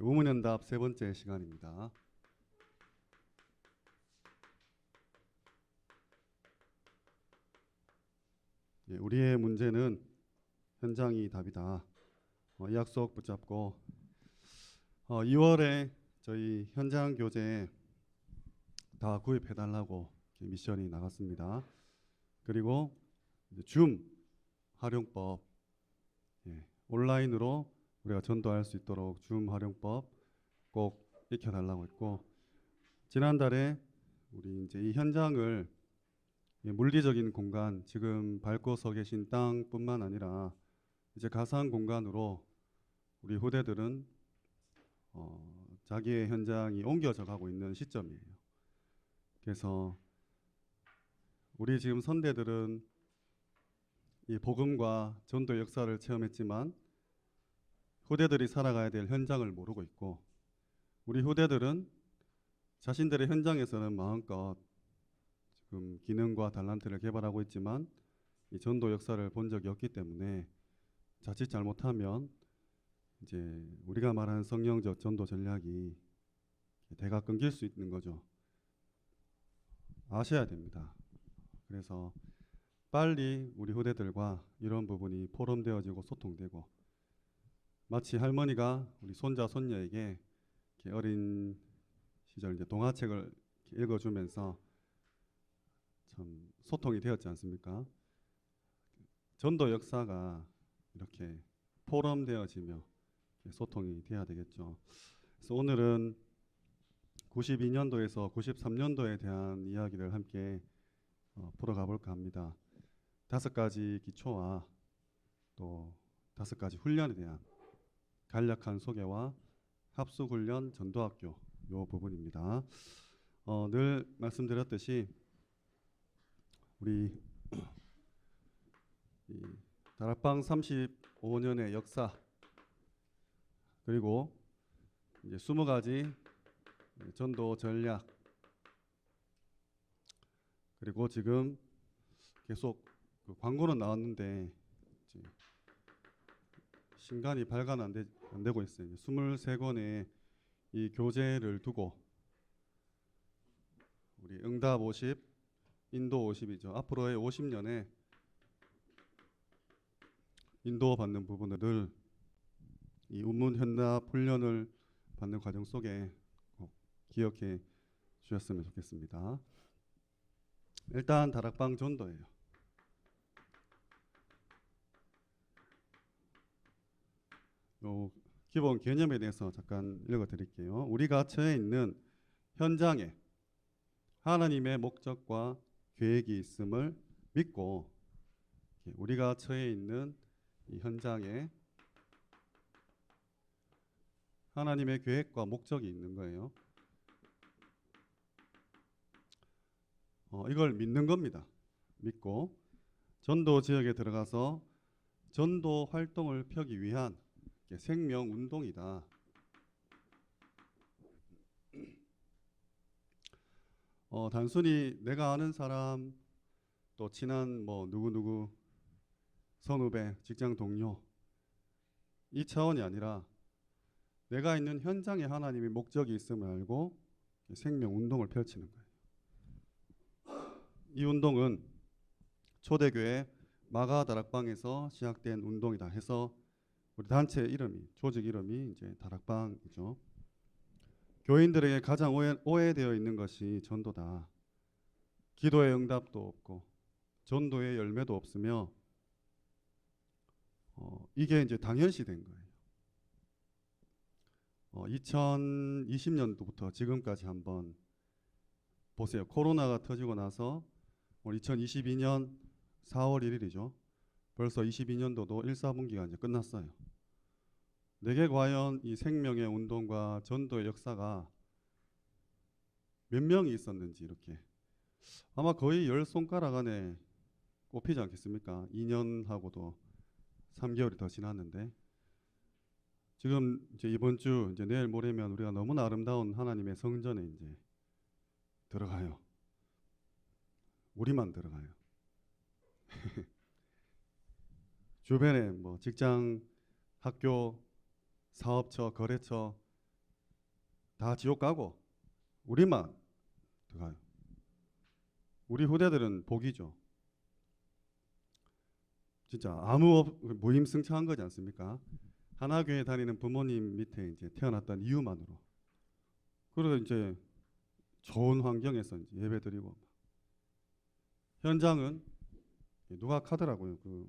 우문현답 세 번째 시간입니다. 우리의 문제는 현장이 답이다. 이 약속 붙잡고 2월에 저희 현장 교재 다 구입해달라고 미션이 나갔습니다. 그리고 줌 활용법, 온라인으로 우리가 전도할 수 있도록 줌 활용법 꼭 익혀달라고 했고, 지난달에 우리 이제 이 현장을 물리적인 공간, 지금 밟고 서 계신 땅뿐만 아니라 이제 가상 공간으로 우리 후대들은 자기의 현장이 옮겨져 가고 있는 시점이에요. 그래서 우리 지금 선대들은 이 복음과 전도 역사를 체험했지만 후대들이 살아가야 될 현장을 모르고 있고, 우리 후대들은 자신들의 현장에서는 마음껏 지금 기능과 달란트를 개발하고 있지만 이 전도 역사를 본 적이 없기 때문에 자칫 잘못하면 이제 우리가 말하는 성령적 전도 전략이 대가 끊길 수 있는 거죠. 아셔야 됩니다. 그래서 빨리 우리 후대들과 이런 부분이 포럼되어지고 소통되고, 마치 할머니가 우리 손자 손녀에게 어린 시절 이제 동화책을 읽어주면서 참 소통이 되었지 않습니까? 전도 역사가 이렇게 포럼되어지며 소통이 돼야 되겠죠. 그래서 오늘은 92년도에서 93년도에 대한 이야기를 함께 풀어가 볼까 합니다. 5가지 기초와 또 5가지 훈련에 대한 간략한 소개와 합숙훈련 전도학교 요 부분입니다. 늘 말씀드렸듯이 우리 다락방 35년의 역사, 그리고 이제 20가지 전도 전략, 그리고 지금 계속 그 광고는 나왔는데 신간이 발간 안 되고 있어요. 23권의 이 교재를 두고 우리 응답 50, 인도 50이죠. 앞으로의 50년에 인도받는 부분을 늘 이 우문 현답 훈련을 받는 과정 속에 꼭 기억해 주셨으면 좋겠습니다. 일단 다락방 전도예요. 요 기본 개념에 대해서 잠깐 읽어드릴게요. 우리가 처해 있는 현장에 하나님의 목적과 계획이 있음을 믿고, 우리가 처해 있는 이 현장에 하나님의 계획과 목적이 있는 거예요. 이걸 믿는 겁니다. 믿고 전도 지역에 들어가서 전도 활동을 펴기 위한 생명 운동이다. 단순히 내가 아는 사람, 또 친한 뭐 누구누구 선후배, 직장 동료, 이 차원이 아니라 내가 있는 현장에 하나님의 목적이 있음을 알고 생명 운동을 펼치는 거예요. 이 운동은 초대교회 마가 다락방에서 시작된 운동이다 해서 우리 단체 이름이, 조직 이름이 이제 다락방이죠. 교인들에게 가장 오해되어 있는 것이 전도다. 기도의 응답도 없고 전도의 열매도 없으며 이게 이제 당연시된 거예요. 2020년도부터 지금까지 한번 보세요. 코로나가 터지고 나서 2022년 4월 1일이죠. 벌써 22년도도 1, 4분기가 이제 끝났어요. 내게 과연 이 생명의 운동과 전도의 역사가 몇 명이 있었는지, 이렇게 아마 거의 10손가락 안에 꼽히지 않겠습니까? 2년하고도 3개월이 더 지났는데, 지금 이제 이번 주 이제 내일 모레면 우리가 너무나 아름다운 하나님의 성전에 이제 들어가요. 우리만 들어가요. 주변에 뭐 직장, 학교, 사업처, 거래처 다 지옥 가고 우리만 들어가요. 우리 후대들은 복이죠. 진짜 아무 무임승차한 거지 않습니까? 하나교회 다니는 부모님 밑에 이제 태어났던 이유만으로. 그리고 이제 좋은 환경에서 이제 예배드리고 현장은 누가 카더라고요. 그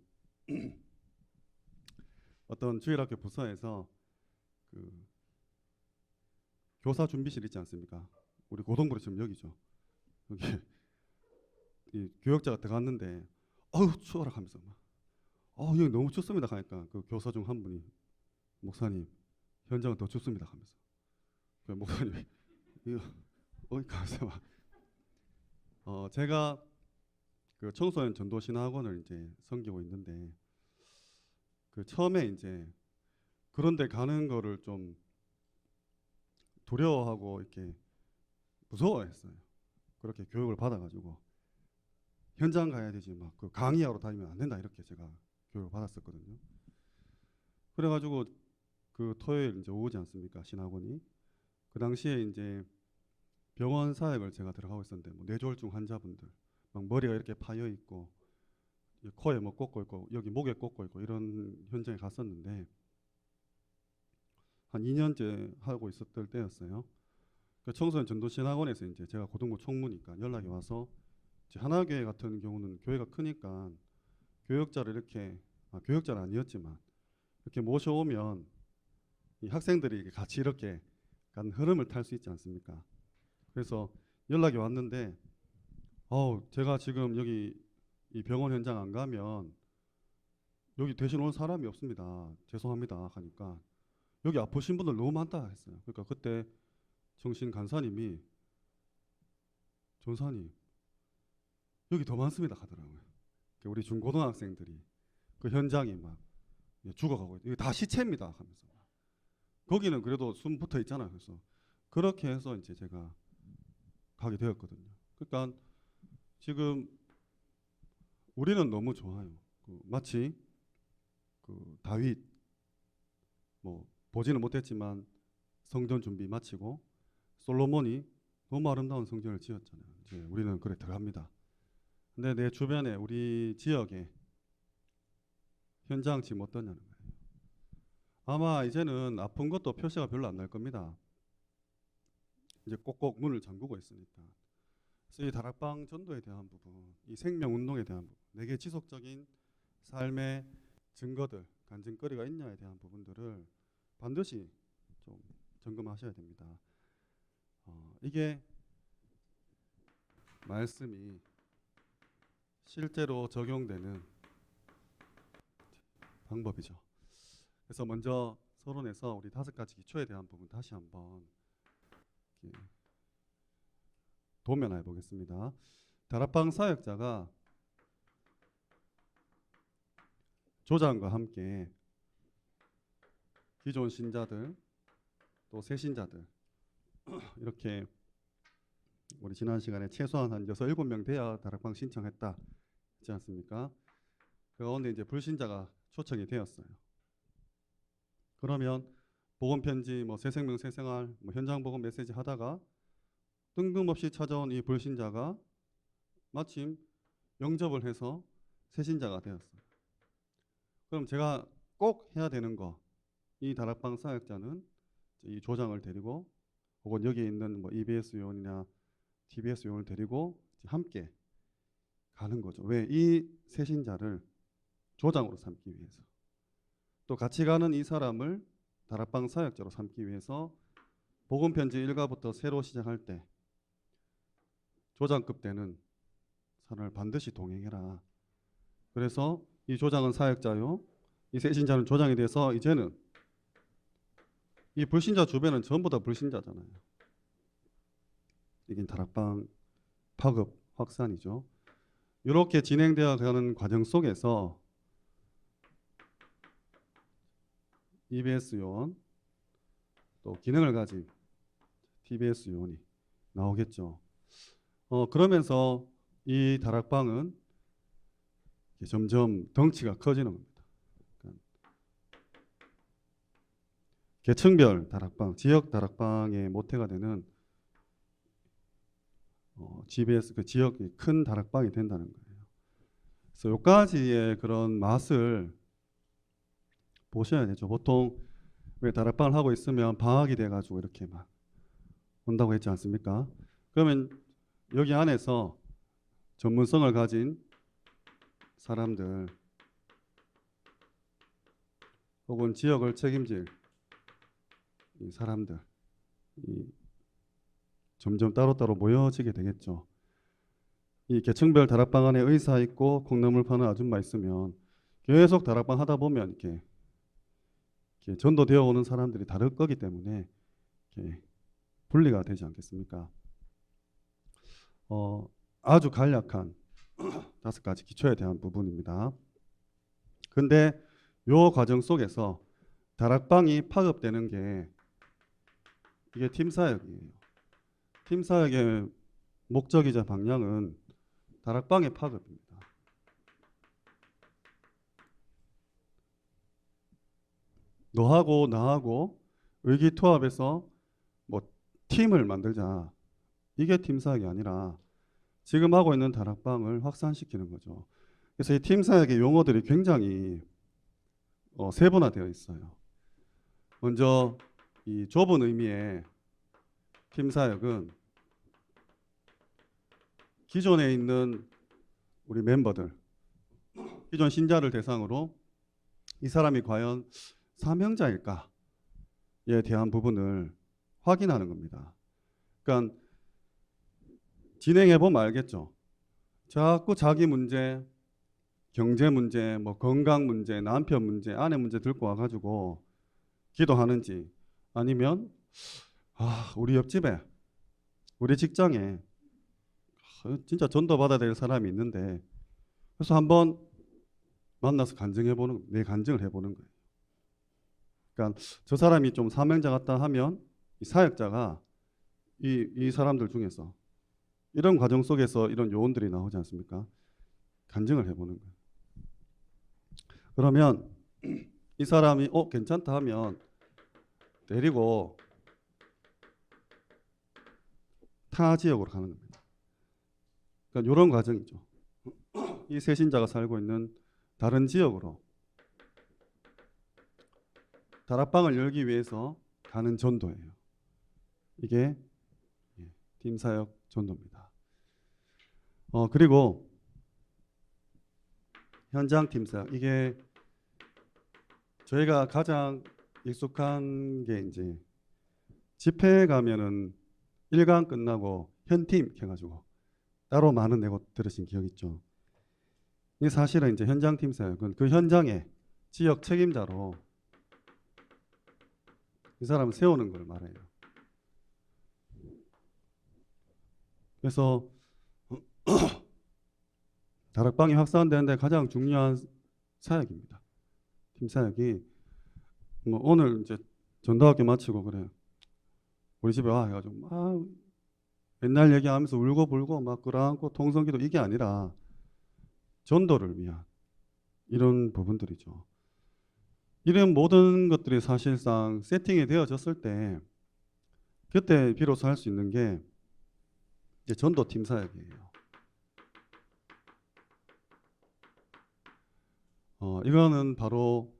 어떤 주일학교 부서에서 그 교사 준비실 있지 않습니까? 우리 고등부로 지금 여기죠. 여기 이 교역자가 들어갔는데 어우 추워라 하면서 막 여기 너무 춥습니다 하니까 그 교사 중 한 분이 목사님 현장은 더 춥습니다 하면서 그 목사님이 이거 어디 가서 막 제가 그 청소년 전도 신학원을 이제 섬기고 있는데 그 처음에 이제 그런 데 가는 거를 좀 두려워하고 이렇게 무서워했어요. 그렇게 교육을 받아가지고 현장 가야 되지 막 그 강의하러 다니면 안 된다 이렇게 제가 교육을 받았었거든요. 그래가지고 그 토요일 이제 오지 않습니까 신학원이 그 당시에 이제 병원 사역을 제가 들어가고 있었는데 뭐 뇌졸중 환자분들 막 머리가 이렇게 파여 있고 코에 뭐 꽂고 있고 여기 목에 꽂고 있고 이런 현장에 갔었는데 한 2년째 하고 있었을 때였어요. 그 청소년 전도신학원에서 이제 제가 고등부 총무니까 연락이 와서 이제 하나교회 같은 경우는 교회가 크니까 교역자를 이렇게 교역자는 아니었지만 이렇게 모셔오면 이 학생들이 같이 이렇게 간 흐름을 탈 수 있지 않습니까? 그래서 연락이 왔는데 제가 지금 여기 이 병원 현장 안 가면 여기 대신 올 사람이 없습니다. 죄송합니다 하니까 여기 아프신 분들 너무 많다 했어요. 그러니까 그때 정신 간사님이 전사님 여기 더 많습니다 하더라고요. 우리 중고등학생들이 그 현장이 막 죽어가고 이거 다 시체입니다 하면서 거기는 그래도 숨 붙어 있잖아요. 그래서 그렇게 해서 이제 제가 가게 되었거든요. 그러니까 지금 우리는 너무 좋아요. 마치 그 다윗 뭐 보지는 못했지만 성전 준비 마치고 솔로몬이 너무 아름다운 성전을 지었잖아요. 이제 우리는 그래 들어갑니다. 근데 내 주변에 우리 지역에 현장 지금 어떠냐는 거예요. 아마 이제는 아픈 것도 표시가 별로 안 날 겁니다. 이제 꼭꼭 문을 잠그고 있으니까. 그래서 이 다락방 전도에 대한 부분, 이 생명 운동에 대한 부분, 내게 지속적인 삶의 증거들, 간증거리가 있냐에 대한 부분들을 반드시 좀 점검하셔야 됩니다. 이게 말씀이 실제로 적용되는 방법이죠. 그래서 먼저 서론에서 우리 5가지 기초에 대한 부분 다시 한번 도면해 보겠습니다. 다락방 사역자가 조장과 함께 기존 신자들 또 새 신자들 이렇게 우리 지난 시간에 최소한 한 6, 7명 돼야 다락방 신청했다 했지 않습니까? 그 가운데 이제 불신자가 초청이 되었어요. 그러면 복음편지 뭐 새생명 새생활 뭐 현장 복음 메시지 하다가 뜬금없이 찾아온 이 불신자가 마침 영접을 해서 새신자가 되었어요. 그럼 제가 꼭 해야 되는 거, 이 다락방 사역자는 이 조장을 데리고 혹은 여기 있는 뭐 EBS 요원이나 TBS 요원을 데리고 함께 가는 거죠. 왜? 이 새신자를 조장으로 삼기 위해서. 또 같이 가는 이 사람을 다락방 사역자로 삼기 위해서 복음편지 1가부터 새로 시작할 때 조장급 되는 사람을 반드시 동행해라. 그래서 이 조장은 사역자요, 이 새신자는 조장이 돼서 이제는 이 불신자 주변은 전부 다 불신자잖아요. 이게 다락방 파급 확산이죠. 이렇게 진행되어 가는 과정 속에서 EBS 요원 또 기능을 가진 TBS 요원이 나오겠죠. 그러면서 이 다락방은 점점 덩치가 커지는 겁니다. 그러니까 계층별 다락방, 지역 다락방의 모태가 되는 GBS 그 지역이 큰 다락방이 된다는 거예요. 그래서 여기까지의 그런 맛을 보셔야 되죠. 보통 왜 다락방을 하고 있으면 방학이 돼가지고 이렇게 막 온다고 했지 않습니까? 그러면 여기 안에서 전문성을 가진 사람들 혹은 지역을 책임질 이 사람들 점점 따로따로 모여지게 되겠죠. 이 계층별 다락방 안에 의사 있고 콩나물 파는 아줌마 있으면 계속 다락방 하다 보면 이렇게 전도되어 오는 사람들이 다를 거기 때문에 이렇게 분리가 되지 않겠습니까? 아주 간략한 5가지 기초에 대한 부분입니다. 근데 요 과정 속에서 다락방이 파급되는 게 이게 팀사역이에요. 팀사역의 목적이자 방향은 다락방의 파급입니다. 너하고 나하고 의기투합해서 뭐 팀을 만들자. 이게 팀사역이 아니라 지금 하고 있는 다락방을 확산시키는 거죠. 그래서 이 팀사역의 용어들이 굉장히 세분화되어 있어요. 먼저 이 좁은 의미의 팀사역은 기존에 있는 우리 멤버들, 기존 신자를 대상으로 이 사람이 과연 사명자일까에 대한 부분을 확인하는 겁니다. 그러니까 진행해 보면 알겠죠. 자꾸 자기 문제, 경제 문제, 뭐 건강 문제, 남편 문제, 아내 문제 들고 와가지고 기도하는지 아니면 우리 옆집에, 우리 직장에 진짜 전도 받아야 될 사람이 있는데 그래서 한번 만나서 간증해보는, 내 간증을 해보는 거예요. 그러니까 저 사람이 좀 사명자 같다 하면 이 사역자가 이 사람들 중에서 이런 과정 속에서 이런 요원들이 나오지 않습니까? 간증을 해보는 거예요. 그러면 이 사람이 괜찮다 하면 데리고 타 지역으로 가는 겁니다. 그러니까 이런 과정이죠. 이 세신자가 살고 있는 다른 지역으로 다락방을 열기 위해서 가는 전도예요. 이게 팀사역 전도입니다. 그리고 현장 팀사역, 이게 저희가 가장 익숙한 게 이제 집회 가면은 일강 끝나고 현팀 해가지고 따로 만원 내고 들으신 기억 있죠? 이 사실은 이제 현장 팀사역은 그 현장의 지역 책임자로 이 사람을 세우는 걸 말해요. 그래서 다락방이 확산되는데 가장 중요한 사역입니다. 팀사역이 뭐 오늘 이제 전도학교 마치고 그래요. 우리 집에 와 해가지고 막 옛날 얘기하면서 울고 불고 막 끌어안고 통성기도 이게 아니라 전도를 위한 이런 부분들이죠. 이런 모든 것들이 사실상 세팅이 되어졌을 때 그때 비로소 할 수 있는 게 이제 전도 팀 사역이에요. 이거는 바로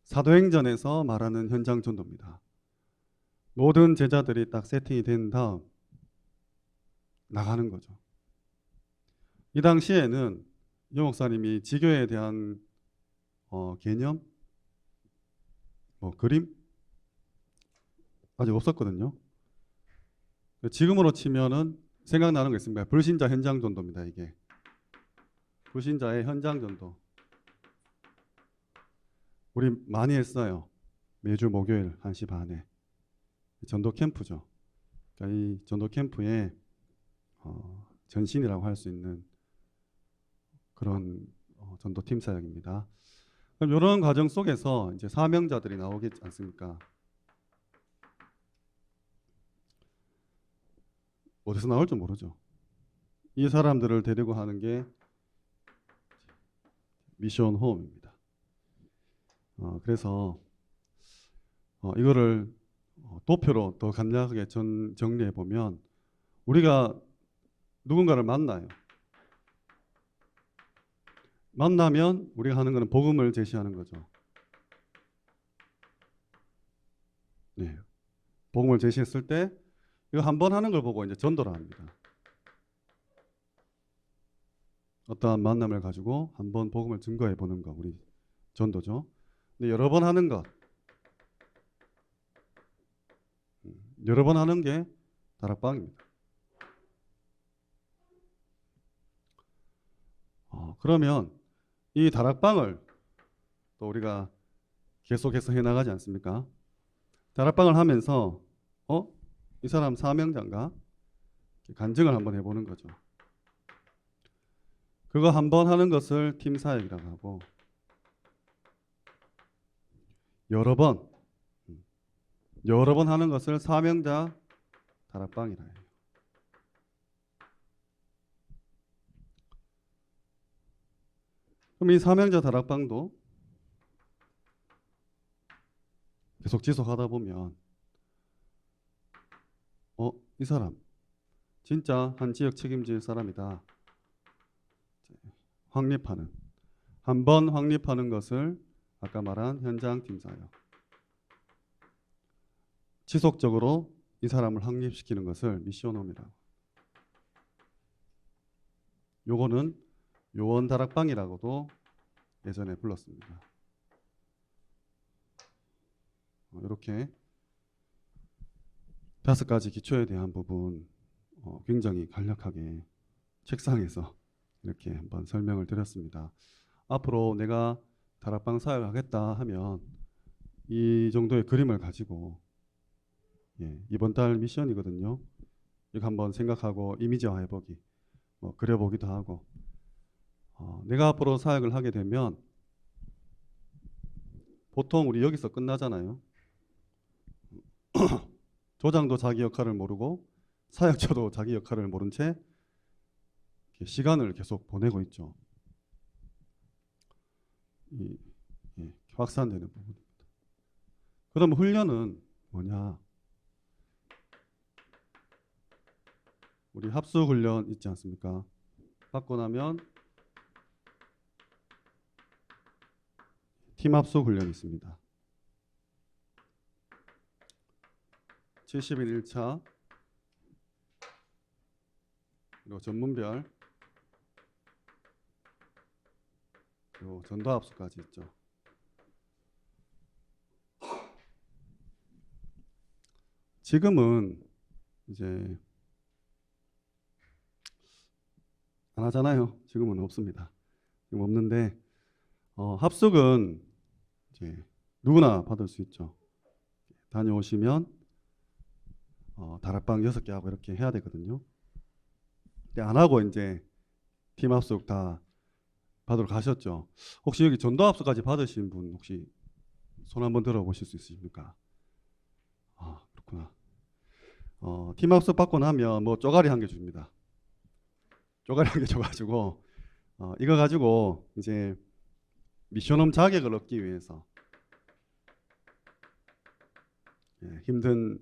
사도행전에서 말하는 현장 전도입니다. 모든 제자들이 딱 세팅이 된 다음 나가는 거죠. 이 당시에는 유 목사님이 지교에 대한 개념, 그림 아직 없었거든요. 지금으로 치면은 생각나는 거 있습니다. 불신자 현장 전도입니다. 이게 불신자의 현장 전도. 우리 많이 했어요. 매주 목요일 1시 반에 전도 캠프죠. 그러니까 이 전도 캠프에 전신이라고 할 수 있는 그런 전도 팀 사역입니다. 그럼 이런 과정 속에서 이제 사명자들이 나오겠지 않습니까? 어디서 나올지 모르죠. 이 사람들을 데리고 하는 게 미션 홈입니다. 그래서 이거를 도표로 더 간략하게 정리해 보면 우리가 누군가를 만나요. 만나면 우리가 하는 것은 복음을 제시하는 거죠. 네. 복음을 제시했을 때 이거 한 번 하는 걸 보고 이제 전도를 합니다. 어떠한 만남을 가지고 한 번 복음을 증거해 보는 거 우리 전도죠. 근데 여러 번 하는 것, 여러 번 하는 게 다락방입니다. 그러면 이 다락방을 또 우리가 계속해서 해나가지 않습니까? 다락방을 하면서 이 사람 사명자인가? 간증을 한번 해보는 거죠. 그거 한 번 하는 것을 팀 사역이라고 하고 여러 번 하는 것을 사명자 다락방이라 해요. 그럼 이 사명자 다락방도 계속 지속하다 보면 이 사람 진짜 한 지역 책임질 사람이다. 확립하는, 한 번 확립하는 것을 아까 말한 현장 팀사역, 지속적으로 이 사람을 확립시키는 것을 미션홈이라고. 요거는 요원 다락방이라고도 예전에 불렀습니다. 이렇게 5가지 기초에 대한 부분 굉장히 간략하게 책상에서 이렇게 한번 설명을 드렸습니다. 앞으로 내가 다락방 사역을 하겠다 하면 이 정도의 그림을 가지고 이번 달 미션이거든요. 이거 한번 생각하고 이미지화 해보기, 그려보기도 하고 내가 앞으로 사역을 하게 되면 보통 우리 여기서 끝나잖아요. 조장도 자기 역할을 모르고 사역자도 자기 역할을 모른 채 시간을 계속 보내고 있죠. 확산되는 부분입니다. 그럼 훈련은 뭐냐? 우리 합숙 훈련 있지 않습니까? 받고 나면 팀 합숙 훈련이 있습니다. 70일 1차 그리고 전문별 그리고 전도 합숙까지 있죠. 지금은 이제 안 하잖아요. 지금은 없습니다. 지금 없는데 합숙은 이제 누구나 받을 수 있죠. 다녀오시면 다락방 6개 하고 이렇게 해야 되거든요. 근데 안 하고 이제 팀 합숙 다 받으러 가셨죠. 혹시 여기 전도 합숙까지 받으신 분 혹시 손 한번 들어보실 수 있으십니까? 그렇구나. 팀 합숙 받고 나면 쪼가리 1개 줍니다. 쪼가리 1개 줘가지고 이거 가지고 이제 미션홈 자격을 얻기 위해서 힘든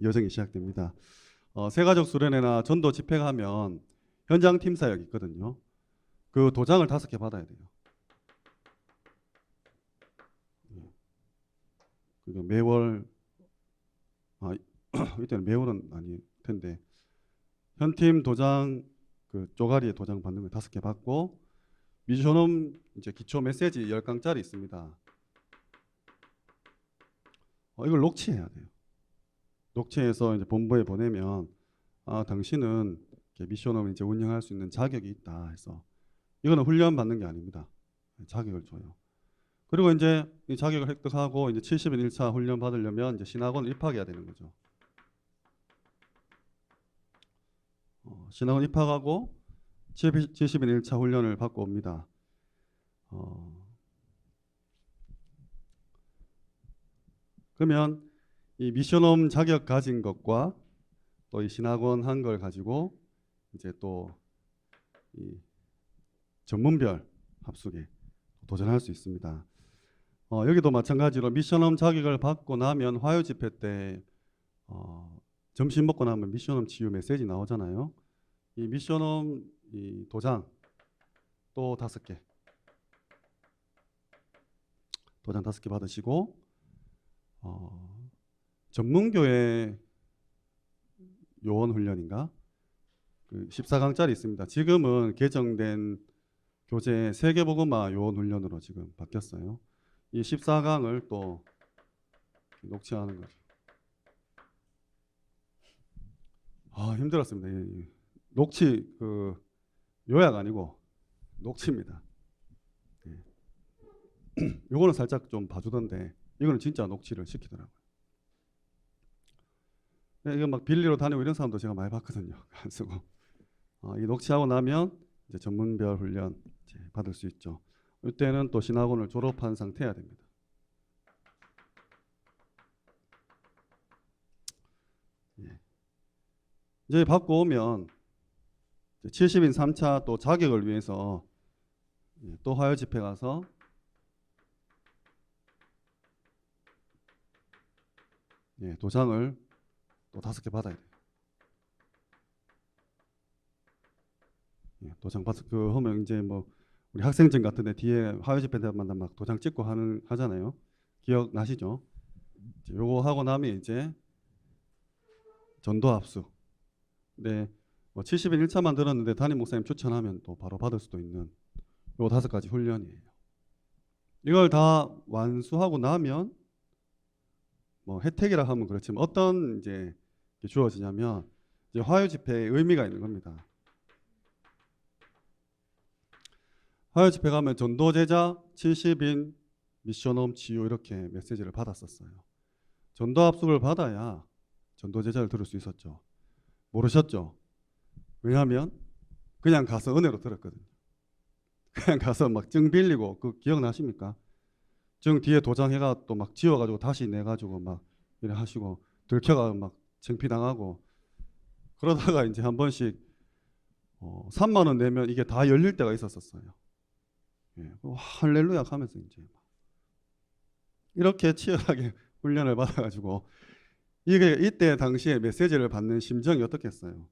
여정이 시작됩니다. 세가족 수련회나 전도 집회가 하면 현장 팀 사역이 있거든요. 그 도장을 5개 받아야 돼요. 그리고 매월 이때는 매월은 아닐 텐데 현팀 도장 그 쪼가리에 도장 받는 거 5개 받고 미션홈 이제 기초 메시지 10강짜리 있습니다. 이걸 녹취해야 돼요. 녹취해서 이제 본부에 보내면 당신은 미션홈을 이제 운영할 수 있는 자격이 있다 해서 이거는 훈련 받는 게 아닙니다. 자격을 줘요. 그리고 이제 이 자격을 획득하고 이제 70일 1차 훈련 받으려면 이제 신학원 입학해야 되는 거죠. 신학원 입학하고 70일 1차 훈련을 받고 옵니다. 그러면 이 미션홈 자격 가진 것과 또 이 신학원 한 걸 가지고 이제 또 이 전문별 합숙에 도전할 수 있습니다. 여기도 마찬가지로 미션홈 자격을 받고 나면 화요 집회 때 점심 먹고 나면 미션홈 치유 메시지 나오잖아요. 이 미션홈 이 도장 또 5개, 도장 5개 받으시고 전문교회 요원 훈련인가? 그 14강짜리 있습니다. 지금은 개정된 교재 세계복음화 요원 훈련으로 지금 바뀌었어요. 이 14강을 또 녹취하는 거죠. 힘들었습니다. 녹취 그 요약 아니고 녹취입니다. 요거는 살짝 좀 봐주던데 이거는 진짜 녹취를 시키더라고요. 이거 막 빌리러 다니고 이런 사람도 제가 많이 봤거든요. 안 쓰고. 이 녹취하고 나면 이제 전문별 훈련 이제 받을 수 있죠. 이때는 또 신학원을 졸업한 상태여야 됩니다. 이제 받고 오면 70인 3차 또 자격을 위해서 또 화요 집회 가서 도장을 또 5개 받아야 돼요. 도장 받 하면 이제 뭐 우리 학생증 같은데 뒤에 화요 집회 때마다 막 도장 찍고 하잖아요. 기억 나시죠? 요거 하고 나면 이제 전도 합수. 네, 뭐 70인 1차만 들었는데 담임 목사님 추천하면 또 바로 받을 수도 있는 요 5가지 훈련이에요. 이걸 다 완수하고 나면 뭐 혜택이라 하면 그렇지만 어떤 이제 주어지냐면 이제 화요 집회에 의미가 있는 겁니다. 화요 집회 가면 전도제자 70인 미션홈 치유 이렇게 메시지를 받았었어요. 전도 합숙을 받아야 전도제자를 들을 수 있었죠. 모르셨죠? 왜냐하면 그냥 가서 은혜로 들었거든요. 그냥 가서 막 증 빌리고 그 기억나십니까? 증 뒤에 도장해가 또 막 지워가지고 다시 내가지고 막 이래 하시고 들켜가 막 창피당하고 그러다가 이제 한 번씩 3만 원 내면 이게 다 열릴 때가 있었어요. 할렐루야 하면서 이제 이렇게 치열하게 훈련을 받아가지고 이게 이때 당시에 메시지를 받는 심정이 어떻겠어요?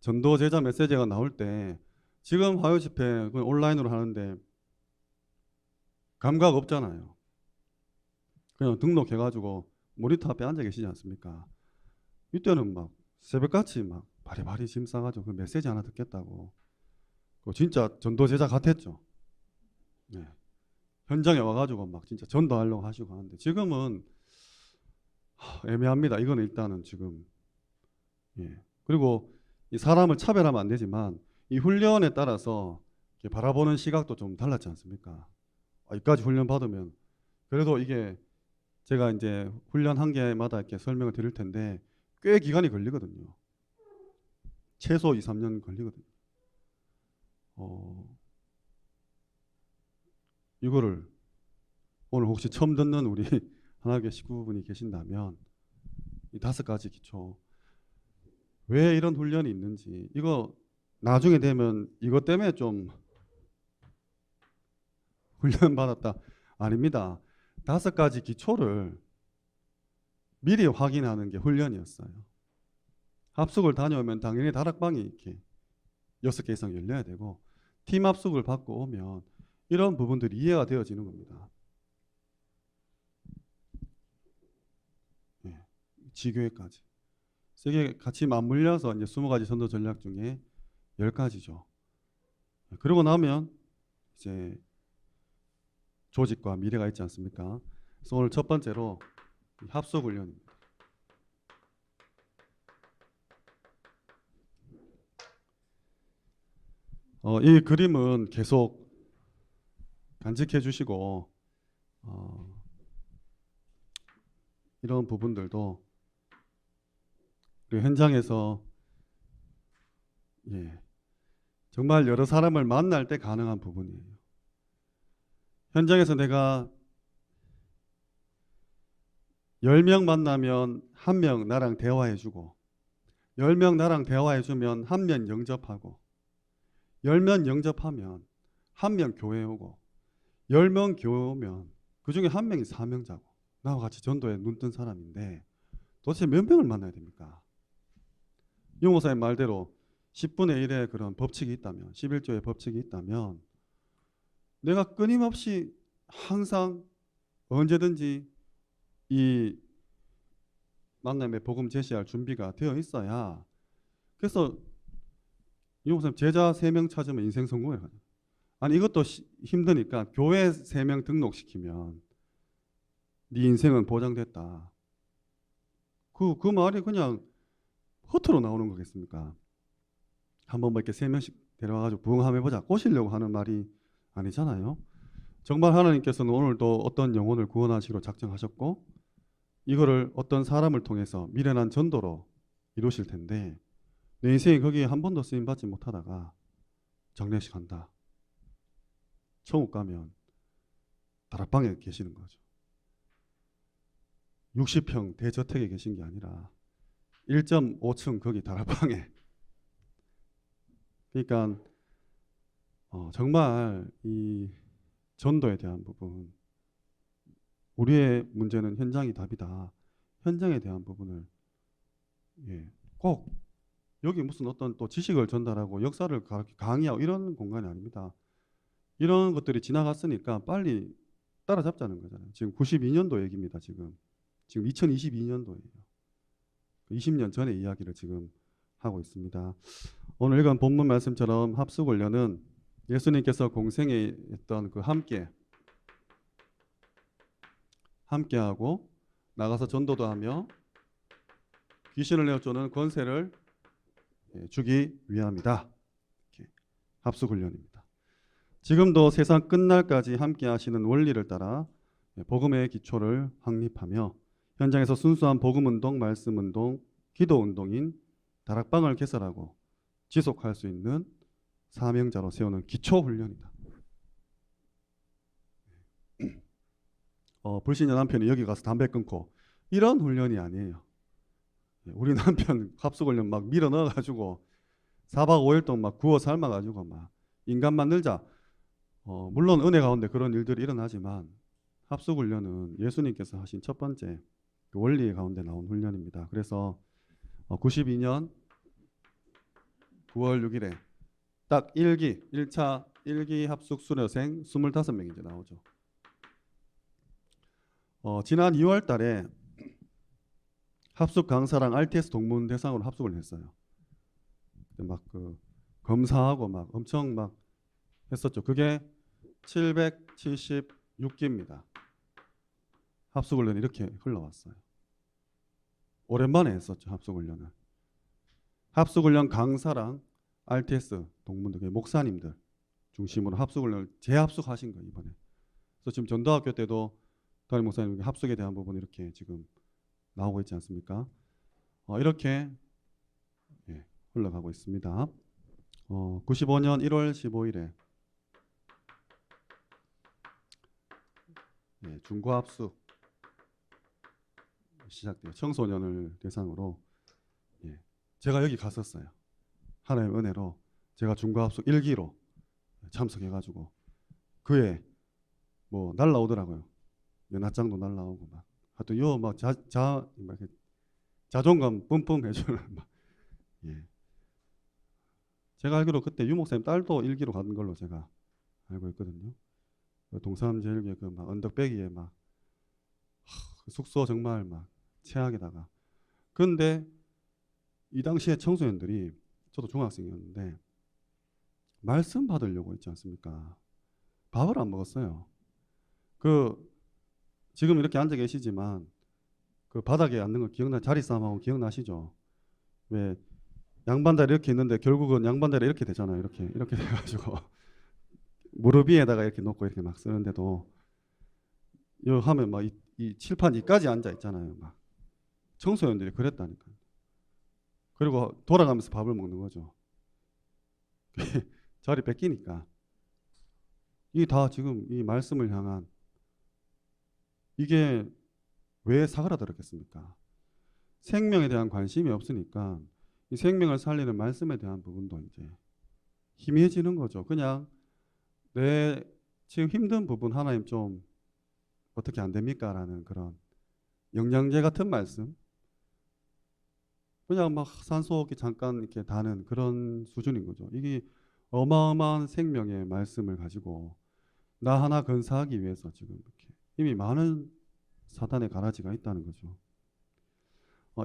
전도 제자 메시지가 나올 때 지금 화요 집회 온라인으로 하는데 감각 없잖아요. 그냥 등록해가지고 모니터 앞에 앉아 계시지 않습니까? 이때는 막 새벽같이 막 바리바리 짐 싸가지고 그 메시지 하나 듣겠다고 진짜 전도 제자 같았죠. 네. 현장에 와가지고 막 진짜 전도하려고 하시고 하는데 지금은 애매합니다. 이거는 일단은 지금 그리고 이 사람을 차별하면 안 되지만 이 훈련에 따라서 바라보는 시각도 좀 달랐지 않습니까? 여기까지 훈련 받으면 그래도 이게 제가 이제 훈련 한 개마다 이렇게 설명을 드릴 텐데 꽤 기간이 걸리거든요. 최소 2, 3년 걸리거든요. 이거를 오늘 혹시 처음 듣는 우리 하나교회 식구분이 계신다면 이 5가지 기초 왜 이런 훈련이 있는지 이거 나중에 되면 이것 때문에 좀 훈련 받았다 아닙니다. 5가지 기초를 미리 확인하는 게 훈련이었어요. 합숙을 다녀오면 당연히 다락방이 이렇게 6개 이상 열려야 되고 팀 합숙을 받고 오면 이런 부분들이 이해가 되어지는 겁니다. 지교회까지 3개 같이 맞물려서 이제 20가지 선도 전략 중에 10가지죠. 그러고 나면 이제 조직과 미래가 있지 않습니까? 그래서 오늘 첫 번째로 합숙 훈련입니다. 이 그림은 계속 간직해 주시고 이런 부분들도 그리고 현장에서 정말 여러 사람을 만날 때 가능한 부분이에요. 현장에서 내가 10명 만나면 1명 나랑 대화해주고 10명 나랑 대화해주면 1명 영접하고 10명 영접하면 1명 교회 오고 10명 교회 오면 그 중에 한 명이 사명자고 나와 같이 전도에 눈뜬 사람인데 도대체 몇 명을 만나야 됩니까? 유 목사님 말대로 10분의 1의 그런 법칙이 있다면, 11조의 법칙이 있다면 내가 끊임없이 항상 언제든지 이 만남의 복음 제시할 준비가 되어 있어야. 그래서 유 목사님 제자 3명 찾으면 인생 성공해요. 아니 이것도 힘드니까 교회 3명 등록시키면 네 인생은 보장됐다. 그 말이 그냥 허투루 나오는 거겠습니까? 한번 뭐 이렇게 3명씩 데려와가지고 부흥함 해보자 꼬시려고 하는 말이 아니잖아요. 정말 하나님께서는 오늘도 어떤 영혼을 구원하시기로 작정하셨고 이거를 어떤 사람을 통해서 미련한 전도로 이루실 텐데 내 인생이 거기에 한 번도 쓰임받지 못하다가 장례식 한다. 천국 가면 다락방에 계시는 거죠. 60평 대저택에 계신 게 아니라 1.5층 거기 다락방에. 그러니까 정말 이 전도에 대한 부분, 우리의 문제는 현장이 답이다. 현장에 대한 부분을 꼭 여기 무슨 어떤 또 지식을 전달하고 역사를 강의하고 이런 공간이 아닙니다. 이런 것들이 지나갔으니까 빨리 따라잡자는 거잖아요. 지금 92년도 얘기입니다. 지금 2022년도예요. 20년 전의 이야기를 지금 하고 있습니다. 오늘 읽은 본문 말씀처럼 합숙훈련은 예수님께서 공생에 했던 그 함께하고 나가서 전도도 하며 귀신을 내어쫓는 권세를 주기 위함이다. 합숙훈련입니다. 지금도 세상 끝날까지 함께 하시는 원리를 따라 복음의 기초를 확립하며 현장에서 순수한 복음운동, 말씀운동, 기도운동인 다락방을 개설하고 지속할 수 있는 사명자로 세우는 기초훈련이다. 불신자 남편이 여기 가서 담배 끊고 이런 훈련이 아니에요. 우리 남편 합숙훈련 막 밀어 넣어가지고 4박 5일 동안 막 구워 삶아가지고 막 인간 만들자. 물론 은혜 가운데 그런 일들이 일어나지만 합숙훈련은 예수님께서 하신 첫 번째 그 원리 가운데 나온 훈련입니다. 그래서 92년 9월 6일에 딱 1차 1기 합숙 수료생 25명이 이제 나오죠. 지난 2월 달에 합숙 강사랑 RTS 동문 대상으로 합숙을 했어요. 막 그 검사하고 막 엄청 막 했었죠. 그게 776기입니다. 합숙훈련이 이렇게 흘러왔어요. 오랜만에 했었죠. 합숙훈련을. 합숙훈련 강사랑 RTS 동문들, 목사님들 중심으로 합숙훈련을 재합숙하신 거예요. 이번에. 그래서 지금 전도학교 때도 담임 목사님 합숙에 대한 부분 이렇게 지금 나오고 있지 않습니까? 이렇게 흘러가고 있습니다. 95년 1월 15일에 중고합숙 시작돼요. 청소년을 대상으로. 제가 여기 갔었어요. 하나님의 은혜로 제가 중고합숙 1기로 참석해가지고 그에 뭐 날라오더라고요. 연합장도 날라오고 막 하여튼 요 막 자존감 뿜뿜 해주는 막. 제가 알기로 그때 유 목사님 딸도 1기로 간 걸로 제가 알고 있거든요. 동삼제일교회 그 막 언덕배기에 막 숙소 정말 막 최악에다가. 그런데 이 당시에 청소년들이, 저도 중학생이었는데 말씀 받으려고 있지 않습니까? 밥을 안 먹었어요. 지금 이렇게 앉아 계시지만 그 바닥에 앉는 거 자리 싸움하고 기억나시죠? 왜 양반다리 이렇게 있는데 결국은 양반다리 이렇게 되잖아요. 이렇게 돼가지고 무릎 위에다가 이렇게 놓고 이렇게 막 쓰는데도 요 하면 막 이 칠판 이까지 앉아 있잖아요. 막 청소년들이 그랬다니까. 그리고 돌아가면서 밥을 먹는 거죠. 자리 뺏기니까. 이게 다 지금 이 말씀을 향한, 이게 왜 사그라들었겠습니까? 생명에 대한 관심이 없으니까 이 생명을 살리는 말씀에 대한 부분도 이제 희미해지는 거죠. 그냥 내 지금 힘든 부분 하나님 좀 어떻게 안 됩니까? 라는 그런 영양제 같은 말씀. 그냥 막 산소호흡기 잠깐 이렇게 다는 그런 수준인 거죠. 이게 어마어마한 생명의 말씀을 가지고 나 하나 건사하기 위해서 지금 이렇게 이미 많은 사단의 가라지가 있다는 거죠.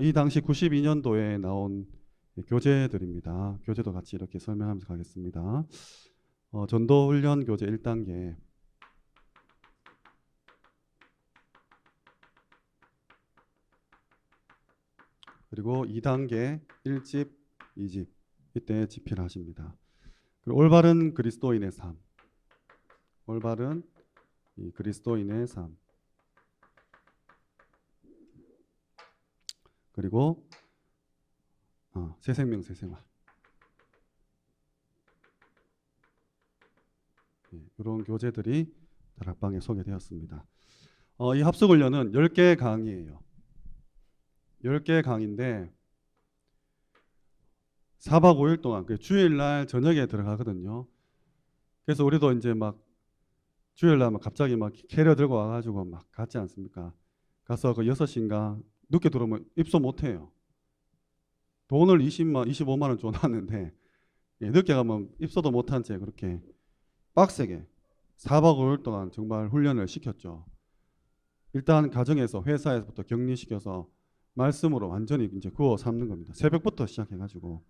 이 당시 92년도에 나온 교재들입니다. 교재도 같이 이렇게 설명하면서 가겠습니다. 전도훈련 교재 1단계, 그리고 2단계 1집, 2집 이때 집필 하십니다. 그리고 올바른 그리스도인의 삶, 올바른 이 그리스도인의 삶, 그리고 새 생명 새 생활, 이런 교재들이 다락방에 소개되었습니다. 이 합숙훈련은 10개 강의예요. 10개 강의인데 4박 5일 동안 주일날 저녁에 들어가거든요. 그래서 우리도 이제 막 주일날 막 갑자기 막 캐리어 들고 와가지고 막 갔지 않습니까? 가서 그 6시인가 늦게 들어오면 입소 못해요. 돈을 25만 원 줘놨는데 늦게 가면 입소도 못한 채 그렇게 빡세게 4박 5일 동안 정말 훈련을 시켰죠. 일단 가정에서 회사에서부터 격리시켜서 말씀으로 완전히 이제 구워 삼는 겁니다. 새벽부터 시작해가지고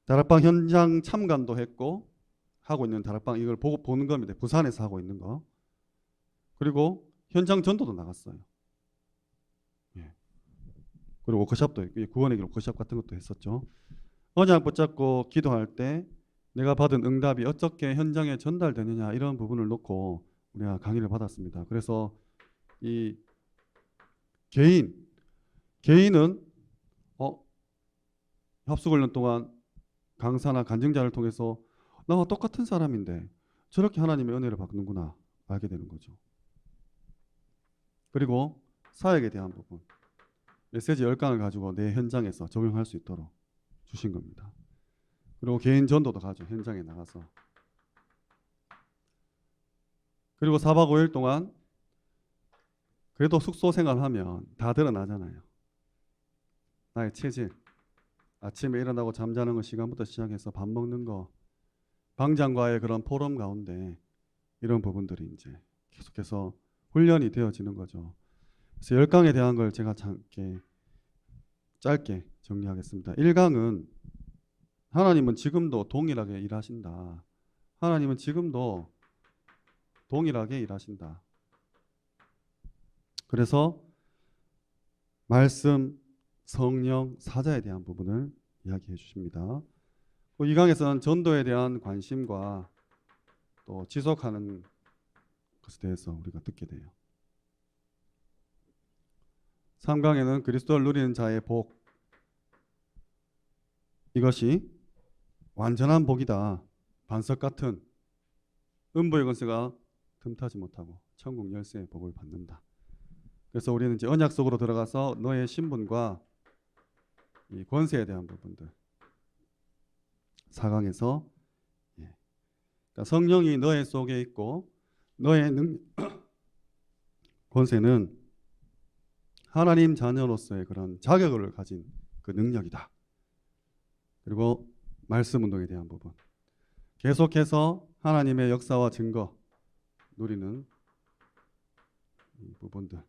다락방 현장 참관도 했고 하고 있는 다락방 이걸 보고 보는 겁니다. 부산에서 하고 있는 거. 그리고 현장 전도도 나갔어요. 그리고 워크숍도 있고 구원의 길 워크숍 같은 것도 했었죠. 언약 붙잡고 기도할 때 내가 받은 응답이 어떻게 현장에 전달되느냐 이런 부분을 놓고 우리가 강의를 받았습니다. 그래서 이 개인은 합숙훈련 동안 강사나 간증자를 통해서 나와 똑같은 사람인데 저렇게 하나님의 은혜를 받는구나 알게 되는 거죠. 그리고 사역에 대한 부분, 메시지 10강을 가지고 내 현장에서 적용할 수 있도록 주신 겁니다. 그리고 개인 전도도 가죠. 현장에 나가서. 그리고 4박 5일 동안 그래도 숙소 생활하면 다 드러나잖아요. 나의 체질, 아침에 일어나고 잠자는 거 시간부터 시작해서 밥 먹는 거, 방장과의 그런 포럼 가운데 이런 부분들이 이제 계속해서 훈련이 되어지는 거죠. 그래서 10강에 대한 걸 제가 짧게 정리하겠습니다. 1강은 하나님은 지금도 동일하게 일하신다. 하나님은 지금도 동일하게 일하신다. 그래서 말씀, 성령, 사자에 대한 부분을 이야기해 주십니다. 이 강에서는 전도에 대한 관심과 또 지속하는 것에 대해서 우리가 듣게 돼요. 3강에는 그리스도를 누리는 자의 복, 이것이 완전한 복이다. 반석 같은 음부의 권세가 틈타지 못하고 천국 열쇠의 복을 받는다. 그래서 우리는 이제 언약 속으로 들어가서 너의 신분과 이 권세에 대한 부분들 4강에서 그러니까 성령이 너의 속에 있고 너의 권세는 하나님 자녀로서의 그런 자격을 가진 그 능력이다. 그리고 말씀 운동에 대한 부분 계속해서 하나님의 역사와 증거 누리는 이 부분들.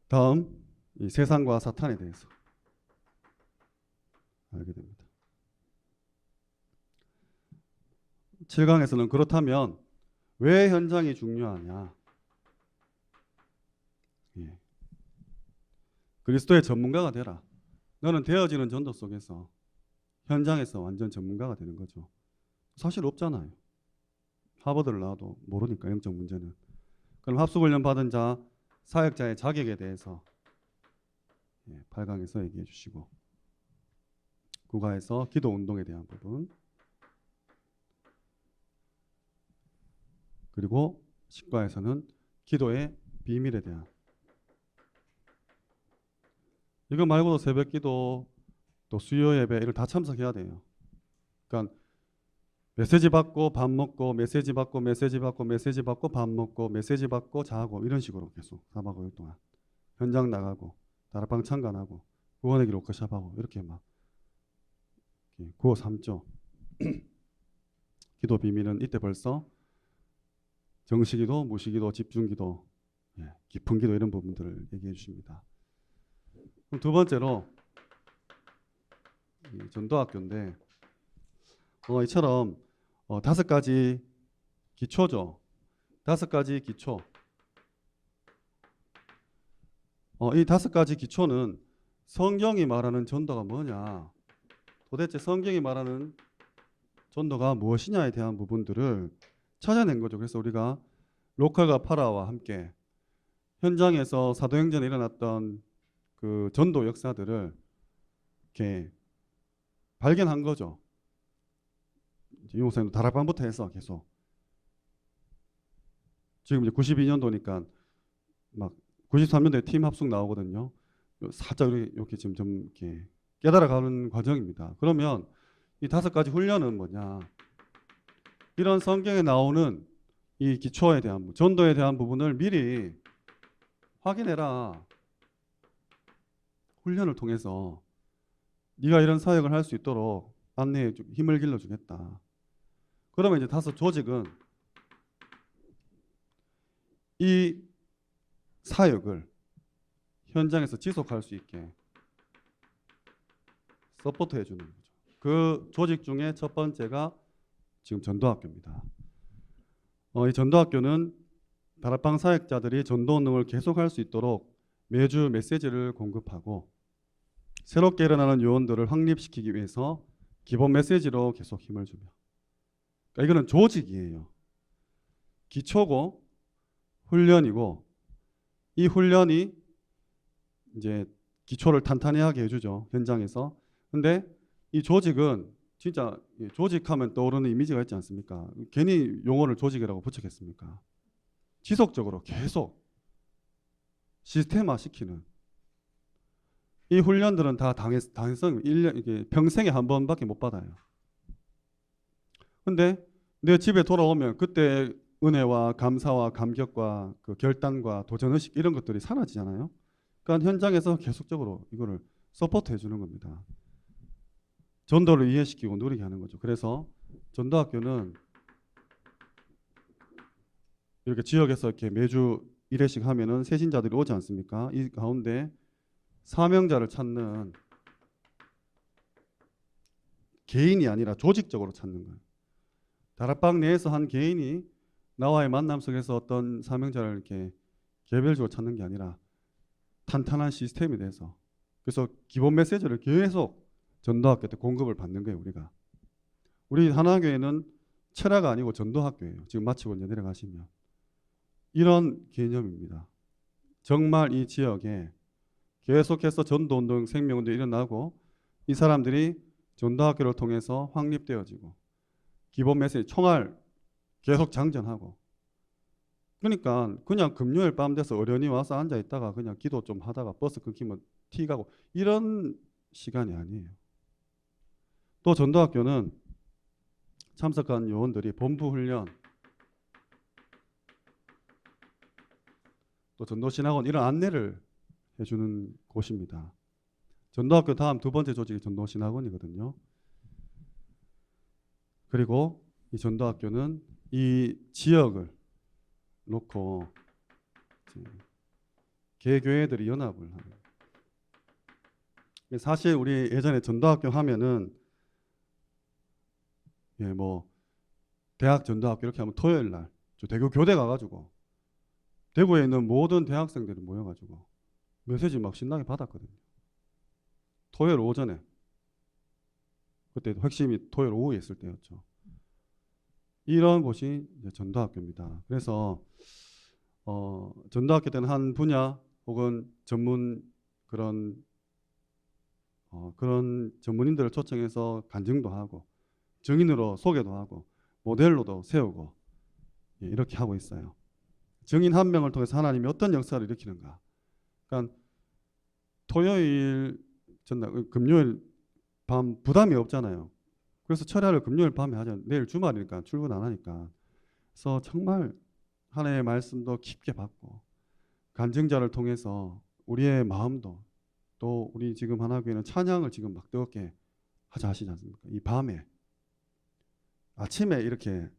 다음 이 세상과 사탄에 대해서 알게 됩니다. 7강에서는 그렇다면 왜 현장이 중요하냐? 그리스도의 전문가가 되라. 너는 되어지는 전도 속에서 현장에서 완전 전문가가 되는 거죠. 사실 없잖아요. 하버드를 나와도 모르니까 영적 문제는. 그럼 합숙훈련 받은 자, 사역자의 자격에 대해서 8강에서 얘기해 주시고 9강에서 기도 운동에 대한 부분 그리고 10강에서는 기도의 비밀에 대한 이거 말고도 새벽기도 또 수요 예배 이걸 다 참석해야 돼요. 그러니까 메시지 받고 밥 먹고 메시지 받고 메시지 받고 메시지 받고 밥 먹고 메시지 받고 자고 이런 식으로 계속 4박 5일 동안 현장 나가고 다락방 참관하고 구원의 길 워크숍하고 이렇게 막 9호 3조 기도 비밀은 이때 벌써 정시기도, 무시기도, 집중기도, 깊은 기도 이런 부분들을 얘기해 주십니다. 그럼 두 번째로 전도학교인데 이처럼 5가지 기초죠. 5가지 기초. 이 5가지 기초는 성경이 말하는 전도가 뭐냐, 도대체 성경이 말하는 전도가 무엇이냐에 대한 부분들을 찾아낸 거죠. 그래서 우리가 로컬과 파라와 함께 현장에서 사도행전에 일어났던 그 전도 역사들을 이렇게 발견한 거죠. 이 목사님도 다락방부터 해서 계속 지금 이제 92년도니까 막 93년도에 팀 합숙 나오거든요. 살짝 이렇게 지금 좀 이렇게 깨달아가는 과정입니다. 그러면 이 5가지 훈련은 뭐냐? 이런 성경에 나오는 이 기초에 대한 전도에 대한 부분을 미리 확인해라. 훈련을 통해서 네가 이런 사역을 할 수 있도록 안내해 힘을 길러주겠다. 그러면 이제 5 조직은 이 사역을 현장에서 지속할 수 있게 서포트해 주는 거죠. 그 조직 중에 첫 번째가 지금 전도학교입니다. 이 전도학교는 다락방 사역자들이 전도 운동을 계속할 수 있도록 매주 메시지를 공급하고 새롭게 일어나는 요원들을 확립시키기 위해서 기본 메시지로 계속 힘을 주며, 그러니까 이거는 조직이에요. 기초고 훈련이고, 이 훈련이 이제 기초를 탄탄히 하게 해주죠, 현장에서. 근데 이 조직은 진짜 조직하면 떠오르는 이미지가 있지 않습니까? 괜히 용어를 조직이라고 붙였겠습니까? 지속적으로 계속 시스템화 시키는 이 훈련들은 다 당연성 1년, 이게 평생에 한 번밖에 못 받아요. 근데 내 집에 돌아오면 그때 은혜와 감사와 감격과 그 결단과 도전의식 이런 것들이 사라지잖아요. 그러니까 현장에서 계속적으로 이거를 서포트 해주는 겁니다. 전도를 이해시키고 누리게 하는 거죠. 그래서 전도학교는 이렇게 지역에서 이렇게 매주 1회씩 하면은 새신자들이 오지 않습니까? 이 가운데 사명자를 찾는, 개인이 아니라 조직적으로 찾는 거예요. 다락방 내에서 한 개인이 나와의 만남 속에서 어떤 사명자를 이렇게 개별적으로 찾는 게 아니라 탄탄한 시스템이 돼서, 그래서 기본 메시지를 계속 전도학교 때 공급을 받는 거예요. 우리 하나교회는 철학 아니고 전도학교예요. 지금 마치고 이제 내려가시면 이런 개념입니다. 정말 이 지역에 계속해서 전도운동, 생명운동이 일어나고 이 사람들이 전도학교를 통해서 확립되어지고 기본 메시지 총알 계속 장전하고, 그러니까 그냥 금요일 밤 돼서 어련히 와서 앉아있다가 그냥 기도 좀 하다가 버스 끊기면 티 가고 이런 시간이 아니에요. 또 전도학교는 참석한 요원들이 본부훈련, 또 전도신학원 이런 안내를 해주는 곳입니다. 전도학교 다음 두 번째 조직이 전도신학원이거든요. 그리고 이 전도학교는 이 지역을 놓고 개교회들이 연합을 하는. 사실 우리 예전에 전도학교 하면은 뭐 대학 전도학교 이렇게 하면 토요일 날 저 대구 교대 가가지고 대구에 있는 모든 대학생들이 모여가지고 메시지 막 신나게 받았거든요. 토요일 오전에, 그때 핵심이 토요일 오후에 있을 때였죠. 이런 곳이 이제 전도학교입니다. 그래서 전도학교 때는 한 분야 혹은 전문 그런 전문인들을 초청해서 간증도 하고 증인으로 소개도 하고 모델로도 세우고 이렇게 하고 있어요. 증인 한 명을 통해서 하나님이 어떤 역사를 일으키는가. 그러니까 토요일 전날 금요일 밤 부담이 없잖아요. 그래서 철야를 금요일 밤에 하죠. 내일 주말이니까 출근 안 하니까. 그래서 정말 하나님의 말씀도 깊게 받고 간증자를 통해서 우리의 마음도 또 우리 지금 하나교회는 찬양을 지금 막 뜨겁게 하자 하시지 않습니까? 이 밤에 아침에 이렇게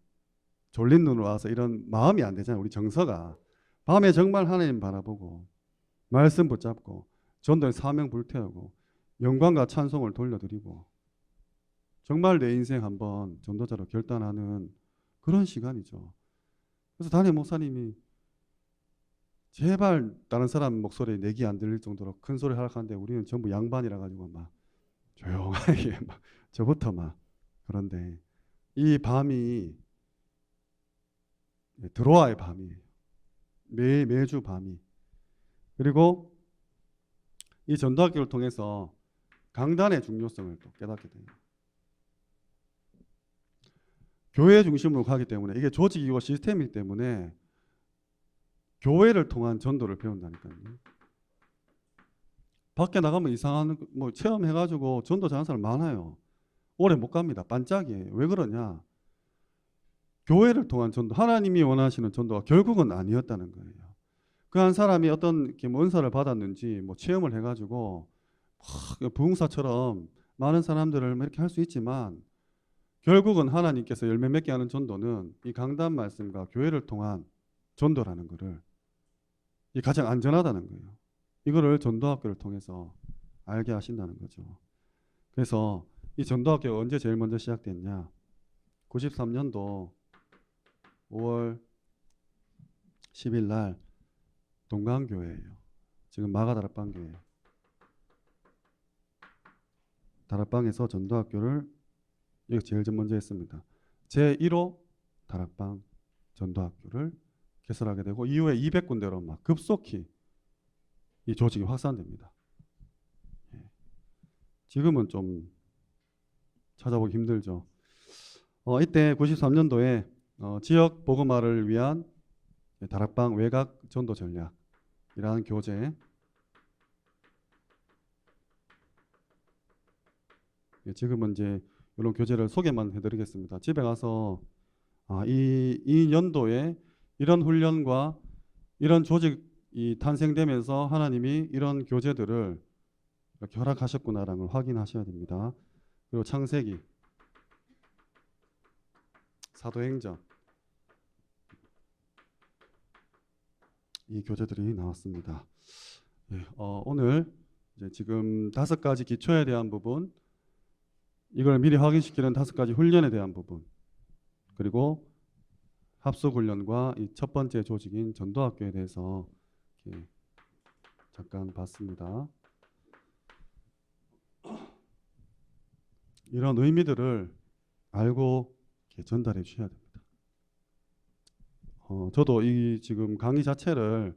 졸린 눈으로 와서 이런 마음이 안 되잖아요. 우리 정서가 밤에 정말 하나님 바라보고 말씀 붙잡고 전도의 사명 불태우고 영광과 찬송을 돌려드리고 정말 내 인생 한번 전도자로 결단하는 그런 시간이죠. 그래서 담임 목사님이 제발 다른 사람 목소리에 내기 안 들릴 정도로 큰 소리 하락하는데 우리는 전부 양반이라 가지고 막 조용하게 막 저부터 막 그런데 이 밤이 드로아의 밤이에요. 매주 밤이. 그리고 이 전도학교를 통해서 강단의 중요성을 또 깨닫게 돼요. 교회 중심으로 가기 때문에 이게 조직이고 시스템이기 때문에 교회를 통한 전도를 배운다니까요. 밖에 나가면 이상한 뭐 체험해가지고 전도 잘하는 사람 많아요. 오래 못 갑니다. 반짝이에요. 왜 그러냐? 교회를 통한 전도, 하나님이 원하시는 전도가 결국은 아니었다는 거예요. 그 한 사람이 어떤 이렇게 뭐 은사를 받았는지 뭐 체험을 해가지고 부흥사처럼 많은 사람들을 이렇게 할 수 있지만 결국은 하나님께서 열매 맺게 하는 전도는 이 강단 말씀과 교회를 통한 전도라는 것을 이 가장 안전하다는 거예요. 이거를 전도학교를 통해서 알게 하신다는 거죠. 그래서 이 전도학교가 언제 제일 먼저 시작됐냐? 93년도 5월 10일 날 동강교회예요. 지금 마가다락방 교회. 다락방에서 전도학교를 이거 제일 먼저 했습니다. 제1호 다락방 전도학교를 개설하게 되고 이후에 200군데로 막 급속히 이 조직이 확산됩니다. 지금은 좀 찾아보기 힘들죠. 이때 93년도에 지역 복음화를 위한 다락방 외곽 전도 전략이라는 교재 지금은 이제 이런 교재를 소개만 해드리겠습니다. 집에 가서 이 연도에 이런 훈련과 이런 조직이 탄생되면서 하나님이 이런 교재들을 이렇게 허락하셨구나라는 걸 확인하셔야 됩니다. 그리고 창세기, 사도행전 이 교재들이 나왔습니다. 오늘 이제 지금 5가지 기초에 대한 부분, 이걸 미리 확인시키는 5가지 훈련에 대한 부분, 그리고 합숙 훈련과 이 첫 번째 조직인 전도학교에 대해서 이렇게 잠깐 봤습니다. 이런 의미들을 알고 이렇게 전달해 주셔야 됩니다. 저도 이 지금 강의 자체를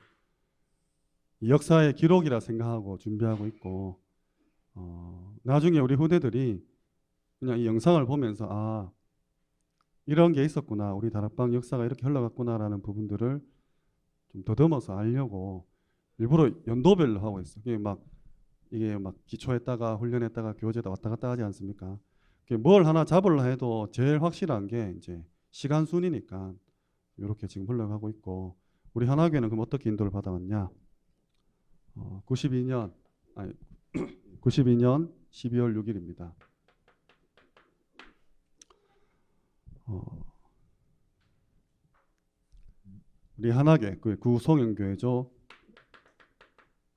역사의 기록이라 생각하고 준비하고 있고 나중에 우리 후대들이 그냥 이 영상을 보면서 이런 게 있었구나, 우리 다락방 역사가 이렇게 흘러갔구나라는 부분들을 좀 더듬어서 알려고 일부러 연도별로 하고 있어요. 이게 막 기초했다가 훈련했다가 교재다 왔다 갔다 하지 않습니까? 뭘 하나 잡으려 해도 제일 확실한 게 이제 시간 순이니까 이렇게 지금 흘러가고 있고, 우리 하나교회는 그럼 어떻게 인도를 받아왔냐? 92년 12월 6일입니다. 우리 하나교회, 그 구송영교회죠.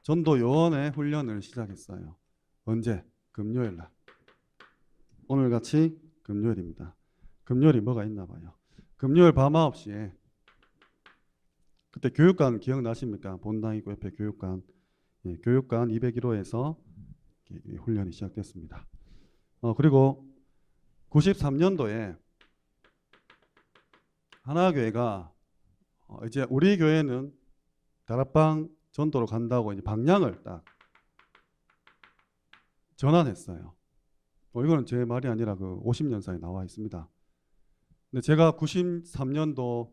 전도 요원의 훈련을 시작했어요. 언제? 금요일 날. 오늘 같이 금요일입니다. 금요일이 뭐가 있나 봐요. 금요일 밤 9시에 그때 교육관 기억나십니까? 본당 있고 옆에 교육관. 교육관 201호에서 훈련이 시작됐습니다. 그리고 93년도에 하나교회가 이제 우리 교회는 다락방 전도로 간다고 이제 방향을 딱 전환했어요. 이거는 제 말이 아니라 그 50년사에 나와 있습니다. 근데 제가 93년도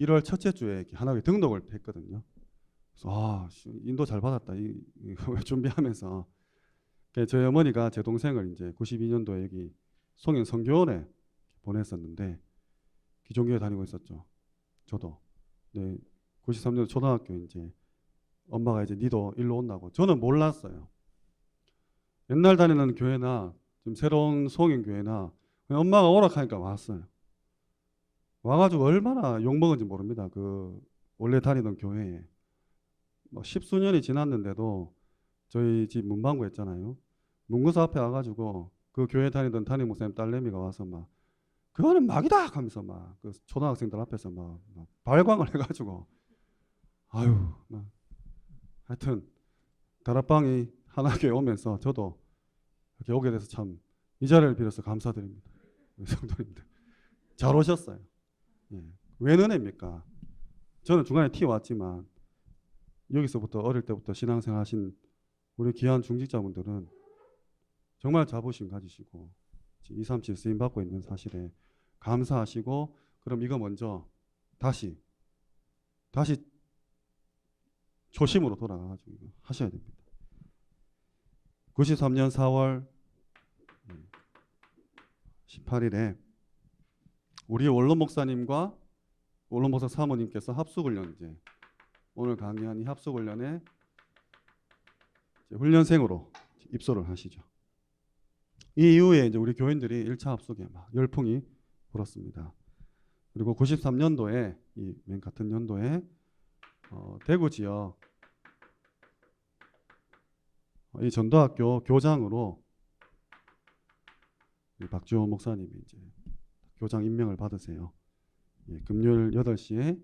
1월 첫째 주에 하나교회 등록을 했거든요. 그래서 인도 잘 받았다 준비하면서 저희 어머니가 제 동생을 이제 92년도에 여기 송영 선교원에 보냈었는데 기존교회 다니고 있었죠. 저도. 네, 93년 초등학교 이제 엄마가 이제 니도 일로 온다고. 저는 몰랐어요. 옛날 다니는 교회나 지금 새로운 송영교회나 그냥 엄마가 오락하니까 왔어요. 와가지고 얼마나 욕먹은지 모릅니다. 그 원래 다니던 교회에. 뭐 십수년이 지났는데도 저희 집 문방구 했잖아요. 문구사 앞에 와가지고 그 교회 다니던 담임 목사님 딸내미가 와서 막 그거는 막이다 하면서 막 그 초등학생들 앞에서 막 발광을 해가지고 아유 막 하여튼 다락방이 하나교회 오면서 저도 이렇게 오게 돼서 참 이 자리를 빌어서 감사드립니다. 성도님들 잘 오셨어요. 예. 왜 은혜입니까? 저는 중간에 튀어왔지만 여기서부터 어릴 때부터 신앙생활 하신 우리 귀한 중직자분들은 정말 자부심 가지시고 237 쓰임 받고 있는 사실에 감사하시고 그럼 이거 먼저 다시 초심으로 돌아가가지고 하셔야 됩니다. 93년 4월 18일에 우리 원로 목사님과 원로 목사 사모님께서 합숙훈련 이제 오늘 강의한 이 합숙훈련에 훈련생으로 입소를 하시죠. 이 이후에 이제 우리 교인들이 1차 합숙에 막 열풍이 불었습니다. 그리고 93년도에 이 맨 같은 연도에 대구 지역 이 전도학교 교장으로 박주호 목사님이 이제 교장 임명을 받으세요. 예, 금요일 8시에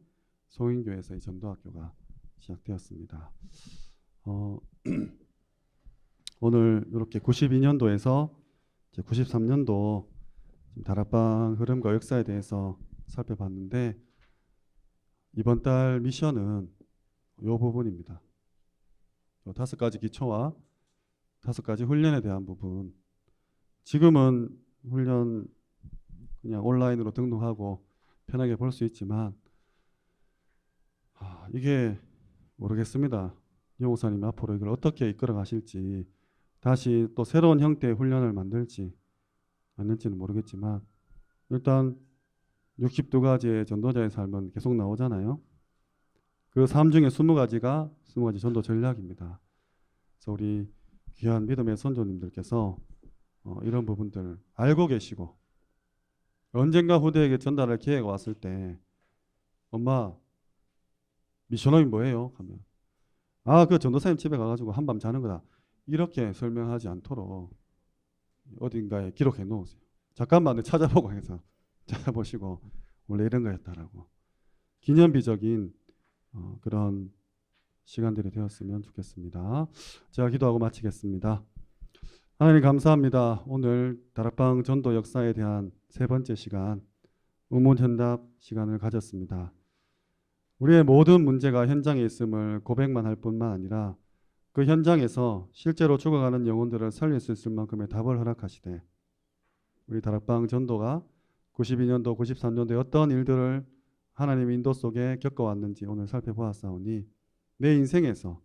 소인교회에서 이 전도학교가 시작되었습니다. 오늘 이렇게 92년도에서 93년도 다락방 흐름과 역사에 대해서 살펴봤는데 이번 달 미션은 이 부분입니다. 5가지 기초와 5가지 훈련에 대한 부분. 지금은 훈련 그냥 온라인으로 등록하고 편하게 볼 수 있지만 이게 모르겠습니다. 용호사님 앞으로 이걸 어떻게 이끌어 가실지 다시 또 새로운 형태의 훈련을 만들지 않는지는 모르겠지만 일단 62가지의 전도자의 삶은 계속 나오잖아요. 그 삶 중에 20가지 전도 전략입니다. 그래서 우리 귀한 믿음의 선조님들께서 이런 부분들 알고 계시고 언젠가 후대에게 전달할 기회가 왔을 때 엄마 미션홈이 뭐예요? 하면 그 전도사님 집에 가가지고 한밤 자는 거다. 이렇게 설명하지 않도록 어딘가에 기록해 놓으세요. 잠깐만 찾아보고 해서 찾아보시고 원래 이런 거였다라고 기념비적인 그런 시간들이 되었으면 좋겠습니다. 제가 기도하고 마치겠습니다. 하나님 감사합니다. 오늘 다락방 전도 역사에 대한 3번째 시간 의문현답 시간을 가졌습니다. 우리의 모든 문제가 현장에 있음을 고백만 할 뿐만 아니라 그 현장에서 실제로 죽어가는 영혼들을 살릴 수 있을 만큼의 답을 허락하시되 우리 다락방 전도가 92년도, 93년도에 어떤 일들을 하나님의 인도 속에 겪어왔는지 오늘 살펴보았사오니 내 인생에서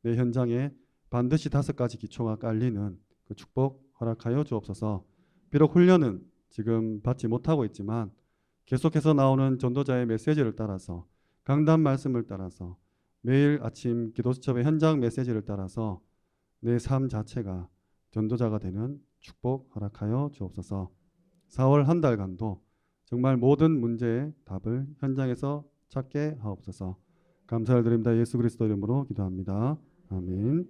내 현장에 반드시 5가지 기초가 깔리는 그 축복 허락하여 주옵소서. 비록 훈련은 지금 받지 못하고 있지만 계속해서 나오는 전도자의 메시지를 따라서 강단 말씀을 따라서 매일 아침 기도수첩의 현장 메시지를 따라서 내 삶 자체가 전도자가 되는 축복 허락하여 주옵소서. 4월 한 달간도 정말 모든 문제의 답을 현장에서 찾게 하옵소서. 감사를 드립니다. 예수 그리스도 이름으로 기도합니다. 아멘.